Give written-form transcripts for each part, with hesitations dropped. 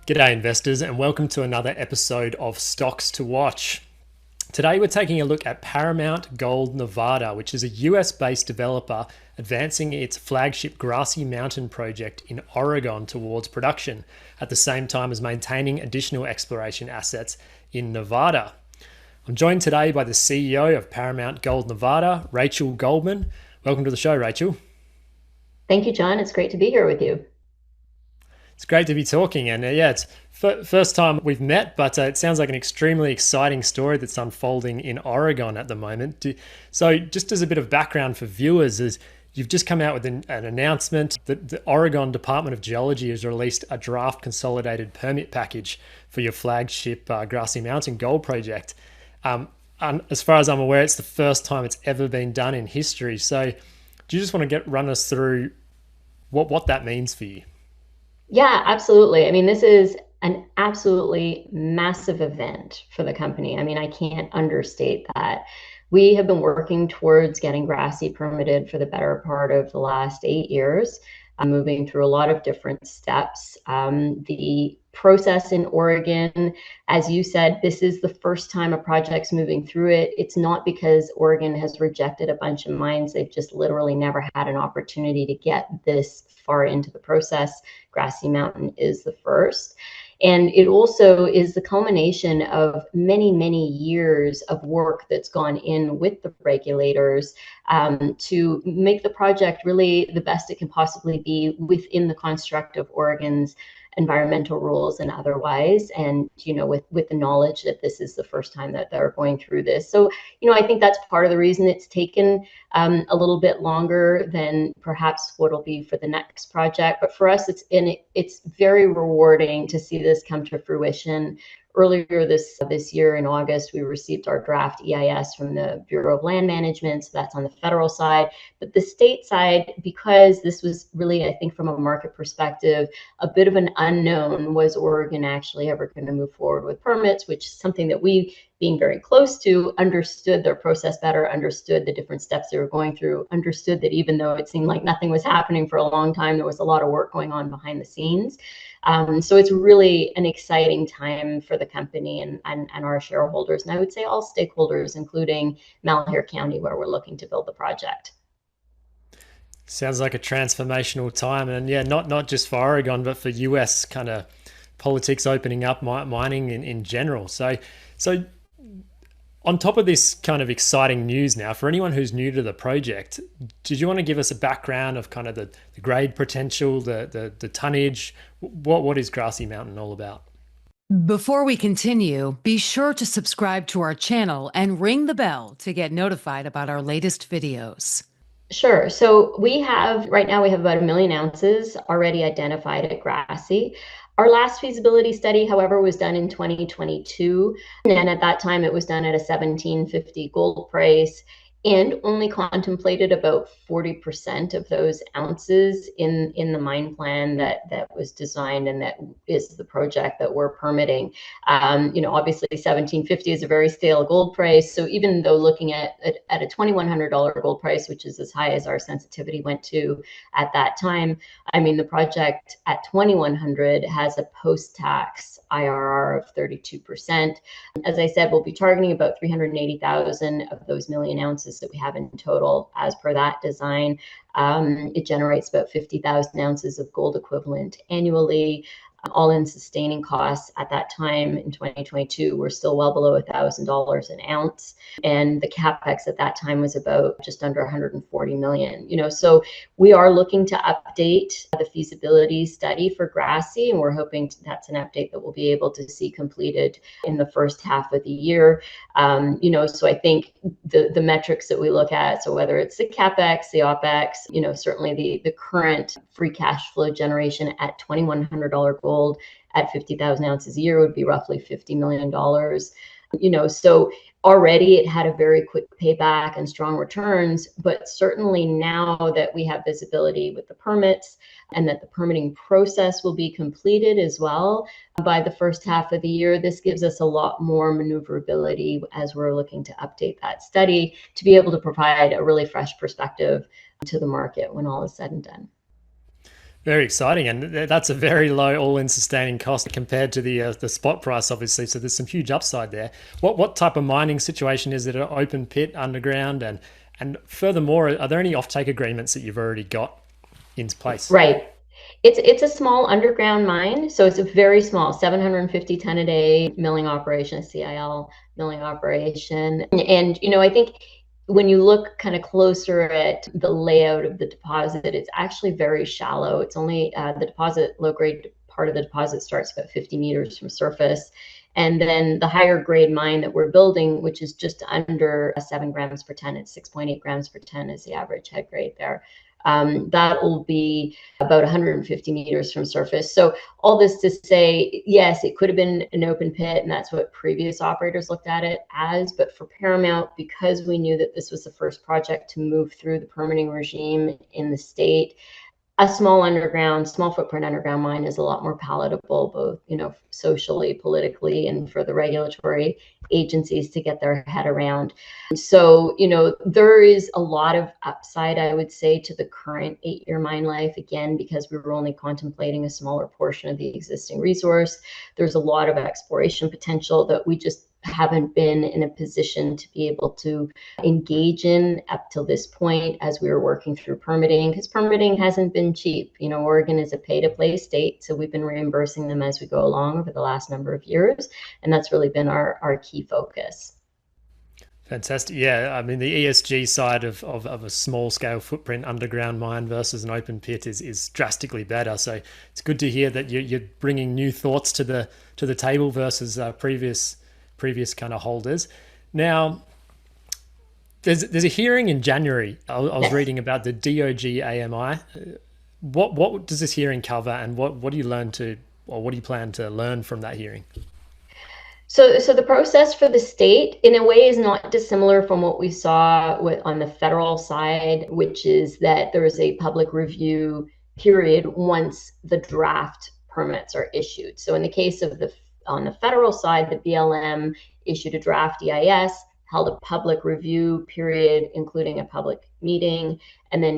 G'day investors and welcome to another episode of Stocks to Watch. Today we're taking a look at Paramount Gold Nevada, which is a US-based developer advancing its flagship Grassy Mountain Project in Oregon towards production, at the same time as maintaining additional exploration assets in Nevada. I'm joined today by the CEO of Paramount Gold Nevada, Rachel Goldman. Welcome to the show, Rachel. Thank you, John. It's great to be here with you. It's great to be talking, and it's first time we've met, but it sounds like an extremely exciting story that's unfolding in Oregon at the moment. So just as a bit of background for viewers, is you've just come out with an announcement that the Oregon Department of Geology has released a draft consolidated permit package for your flagship Grassy Mountain Gold Project. And as far as I'm aware, it's the first time it's ever been done in history. So do you just want to run us through what that means for you? Yeah, absolutely. I mean, this is an absolutely massive event for the company. I mean, I can't understate that. We have been working towards getting Grassy permitted for the better part of the last 8 years, moving through a lot of different steps. The process in Oregon, as you said, this is the first time a project's moving through it. It's not because Oregon has rejected a bunch of mines. They've just literally never had an opportunity to get this far into the process. Grassy Mountain is the first. And it also is the culmination of many, many years of work that's gone in with the regulators to make the project really the best it can possibly be within the construct of Oregon's environmental rules and otherwise, and with the knowledge that this is the first time that they're going through this. So I think that's part of the reason it's taken a little bit longer than perhaps what'll be for the next project. But for us, it's very rewarding to see this come to fruition. Earlier this year in August, we received our draft EIS from the Bureau of Land Management, so that's on the federal side. But the state side, because this was really, I think from a market perspective, a bit of an unknown, was Oregon actually ever going to move forward with permits, which is something that we, being very close to, understood their process better, understood the different steps they were going through, understood that even though it seemed like nothing was happening for a long time, there was a lot of work going on behind the scenes. So it's really an exciting time for the company and our shareholders, and I would say all stakeholders, including Malheur County, where we're looking to build the project. Sounds like a transformational time, and not just for Oregon, but for US kind of politics opening up, mining in general. So on top of this kind of exciting news now, for anyone who's new to the project, did you want to give us a background of kind of the grade potential, the tonnage? What is Grassy Mountain all about? Before we continue, be sure to subscribe to our channel and ring the bell to get notified about our latest videos. Sure. So right now we have about 1 million ounces already identified at Grassy. Our last feasibility study, however, was done in 2022. And at that time, it was done at a $1,750 gold price and only contemplated about 40% of those ounces in the mine plan that was designed and that is the project that we're permitting. Obviously $1,750 is a very stale gold price. So even though looking at a $2,100 gold price, which is as high as our sensitivity went to at that time, I mean, the project at 2,100 has a post-tax IRR of 32%. As I said, we'll be targeting about 380,000 of those million ounces that we have in total as per that design. It generates about 50,000 ounces of gold equivalent annually. All-in sustaining costs at that time in 2022 were still well below $1,000 an ounce, and the capex at that time was about just under 140 million. So we are looking to update the feasibility study for Grassy, and we're hoping that's an update that we'll be able to see completed in the first half of the year. So I think the metrics that we look at, so whether it's the capex, the opex, certainly the current free cash flow generation at $2,100 gold at 50,000 ounces a year would be roughly $50 million. So already it had a very quick payback and strong returns, but certainly now that we have visibility with the permits and that the permitting process will be completed as well by the first half of the year, this gives us a lot more maneuverability as we're looking to update that study to be able to provide a really fresh perspective to the market when all is said and done. Very exciting, and that's a very low all-in sustaining cost compared to the spot price, obviously. So there's some huge upside there. What type of mining situation is it? An open pit, underground, and furthermore, are there any offtake agreements that you've already got in place? Right. It's a small underground mine, so it's a very small 750 ton a day milling operation, a CIL milling operation. And I think when you look kind of closer at the layout of the deposit, it's actually very shallow. It's only the deposit, low grade part of the deposit starts about 50 meters from surface. And then the higher grade mine that we're building, which is just under 7 grams per ton, it's 6.8 grams per ton is the average head grade there. That will be about 150 meters from surface. So all this to say, yes, it could have been an open pit, and that's what previous operators looked at it as. But for Paramount, because we knew that this was the first project to move through the permitting regime in the state, a small footprint underground mine is a lot more palatable, both, socially, politically, and for the regulatory agencies to get their head around. So, there is a lot of upside, I would say, to the current 8-year mine life, again, because we were only contemplating a smaller portion of the existing resource. There's a lot of exploration potential that we just haven't been in a position to be able to engage in up till this point as we were working through permitting, because permitting hasn't been cheap. Oregon is a pay-to-play state, so we've been reimbursing them as we go along over the last number of years, and that's really been our key focus. Fantastic. Yeah, I mean, the ESG side of a small scale footprint underground mine versus an open pit is drastically better. So it's good to hear that you're bringing new thoughts to the table versus previous kind of holders. Now, there's a hearing in January. I was reading about the DOG AMI. What does this hearing cover, and what do you plan to learn from that hearing? So the process for the state, in a way, is not dissimilar from what we saw on the federal side, which is that there is a public review period once the draft permits are issued. So in the case of on the federal side, the BLM issued a draft EIS, held a public review period, including a public meeting, and then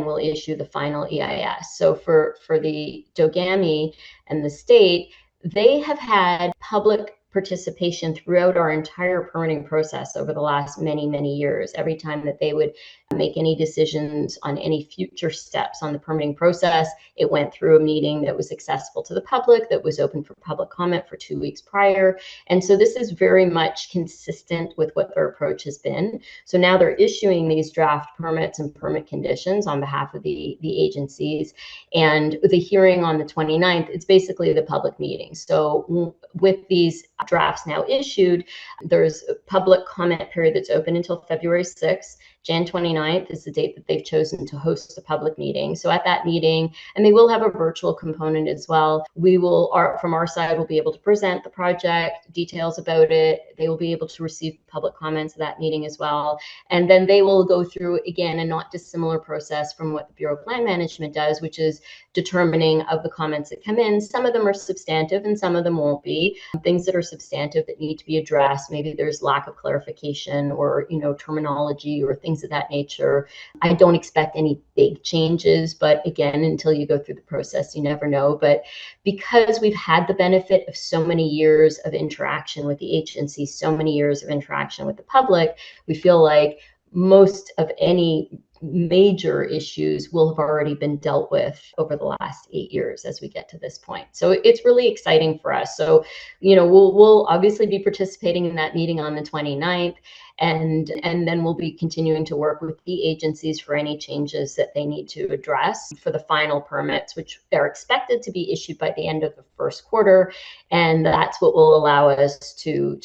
we'll issue the final EIS. So for the Dogami and the state, they have had public participation throughout our entire permitting process over the last many, many years. Every time that they would make any decisions on any future steps on the permitting process, it went through a meeting that was accessible to the public, that was open for public comment for 2 weeks prior. And so this is very much consistent with what their approach has been. So now they're issuing these draft permits and permit conditions on behalf of the agencies. And the hearing on the 29th, it's basically the public meeting. So with these drafts now issued, there's a public comment period that's open until February 6th. Jan 29th is the date that they've chosen to host a public meeting. So at that meeting, and they will have a virtual component as well, from our side, we'll be able to present the project, details about it. They will be able to receive public comments at that meeting as well. And then they will go through, again, a not dissimilar process from what the Bureau of Land Management does, which is determining of the comments that come in. Some of them are substantive and some of them won't be. Things that are substantive that need to be addressed, maybe there's lack of clarification or, terminology or things of that nature. I don't expect any big changes, but again, until you go through the process, you never know. But because we've had the benefit of so many years of interaction with the agency, so many years of interaction with the public, we feel like most of any major issues will have already been dealt with over the last 8 years as we get to this point. So it's really exciting for us. So, we'll obviously be participating in that meeting on the 29th. And then we'll be continuing to work with the agencies for any changes that they need to address for the final permits, which are expected to be issued by the end of the first quarter. And that's what will allow us to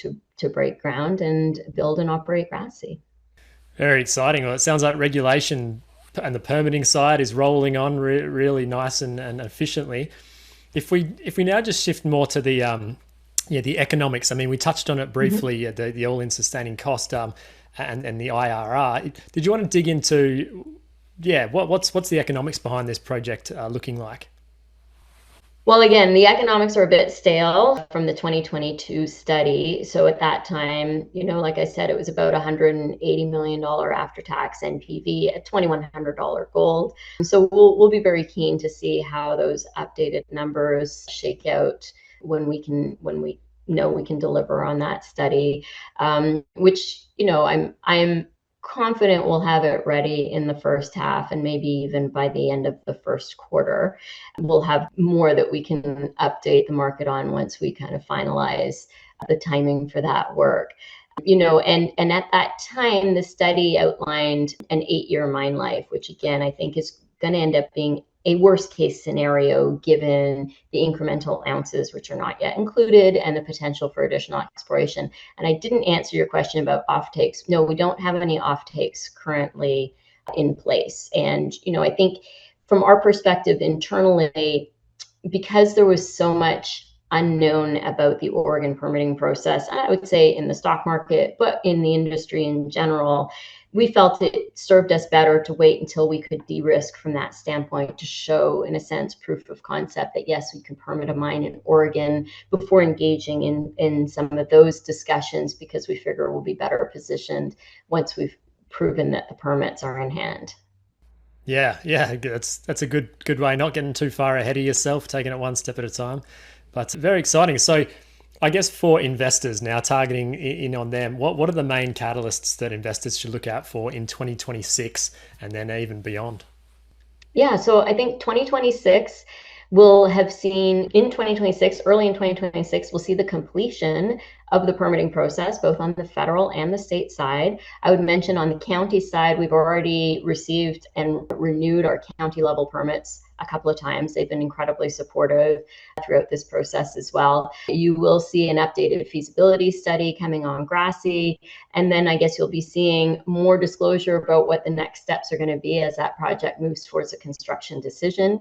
break ground and build and operate Grassy. Very exciting. Well, it sounds like regulation and the permitting side is rolling on really nice and efficiently. If we now just shift more to the economics. I mean, we touched on it briefly, the all-in sustaining cost and the IRR. Did you want to dig into what's the economics behind this project looking like? Well, again, the economics are a bit stale from the 2022 study. So at that time, like I said, it was about $180 million after tax NPV at $2,100 gold. So we'll be very keen to see how those updated numbers shake out when we know we can deliver on that study, which I'm confident we'll have it ready in the first half and maybe even by the end of the first quarter. We'll have more that we can update the market on once we kind of finalize the timing for that work. And at that time, the study outlined an 8-year mine life, which again, I think is going to end up being a worst case scenario given the incremental ounces, which are not yet included, and the potential for additional exploration. And I didn't answer your question about offtakes. No, we don't have any offtakes currently in place. And, I think from our perspective internally, because there was so much unknown about the Oregon permitting process, I would say in the stock market, but in the industry in general, we felt it served us better to wait until we could de-risk from that standpoint to show, in a sense, proof of concept that yes, we can permit a mine in Oregon before engaging in some of those discussions, because we figure we'll be better positioned once we've proven that the permits are in hand. Yeah, that's a good way, not getting too far ahead of yourself, taking it one step at a time. But very exciting. So I guess for investors now, targeting in on them, what are the main catalysts that investors should look out for in 2026 and then even beyond? Yeah, so I think 2026 will have seen in 2026, early in 2026, we'll see the completion of the permitting process, both on the federal and the state side. I would mention on the county side, we've already received and renewed our county level permits a couple of times. They've been incredibly supportive throughout this process as well. You will see an updated feasibility study coming on Grassy. And then I guess you'll be seeing more disclosure about what the next steps are going to be as that project moves towards a construction decision.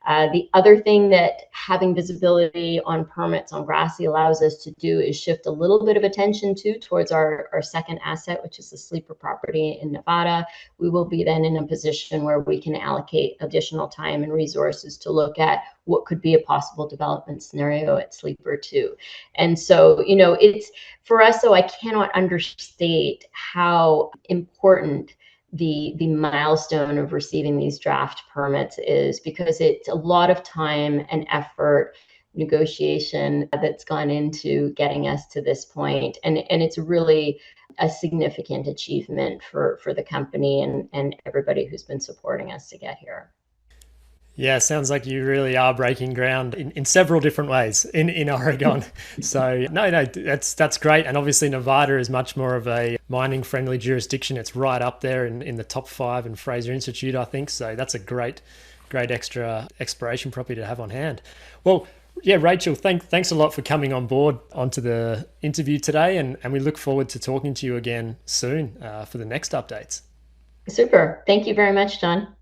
The other thing that having visibility on permits on Grassy allows us to do is shift a little bit of attention towards our second asset, which is the sleeper property in Nevada. We will be then in a position where we can allocate additional time and resources to look at what could be a possible development scenario at Sleeper 2. And so, it's for us, so I cannot understate how important the milestone of receiving these draft permits is, because it's a lot of time and effort, negotiation that's gone into getting us to this point. And it's really a significant achievement for the company and everybody who's been supporting us to get here. Yeah, sounds like you really are breaking ground in several different ways in Oregon. So no, that's great. And obviously Nevada is much more of a mining friendly jurisdiction. It's right up there in the top 5 in Fraser Institute, I think. So that's a great extra exploration property to have on hand. Well, yeah, Rachel, thanks a lot for coming on board onto the interview today. And we look forward to talking to you again soon for the next updates. Super. Thank you very much, John.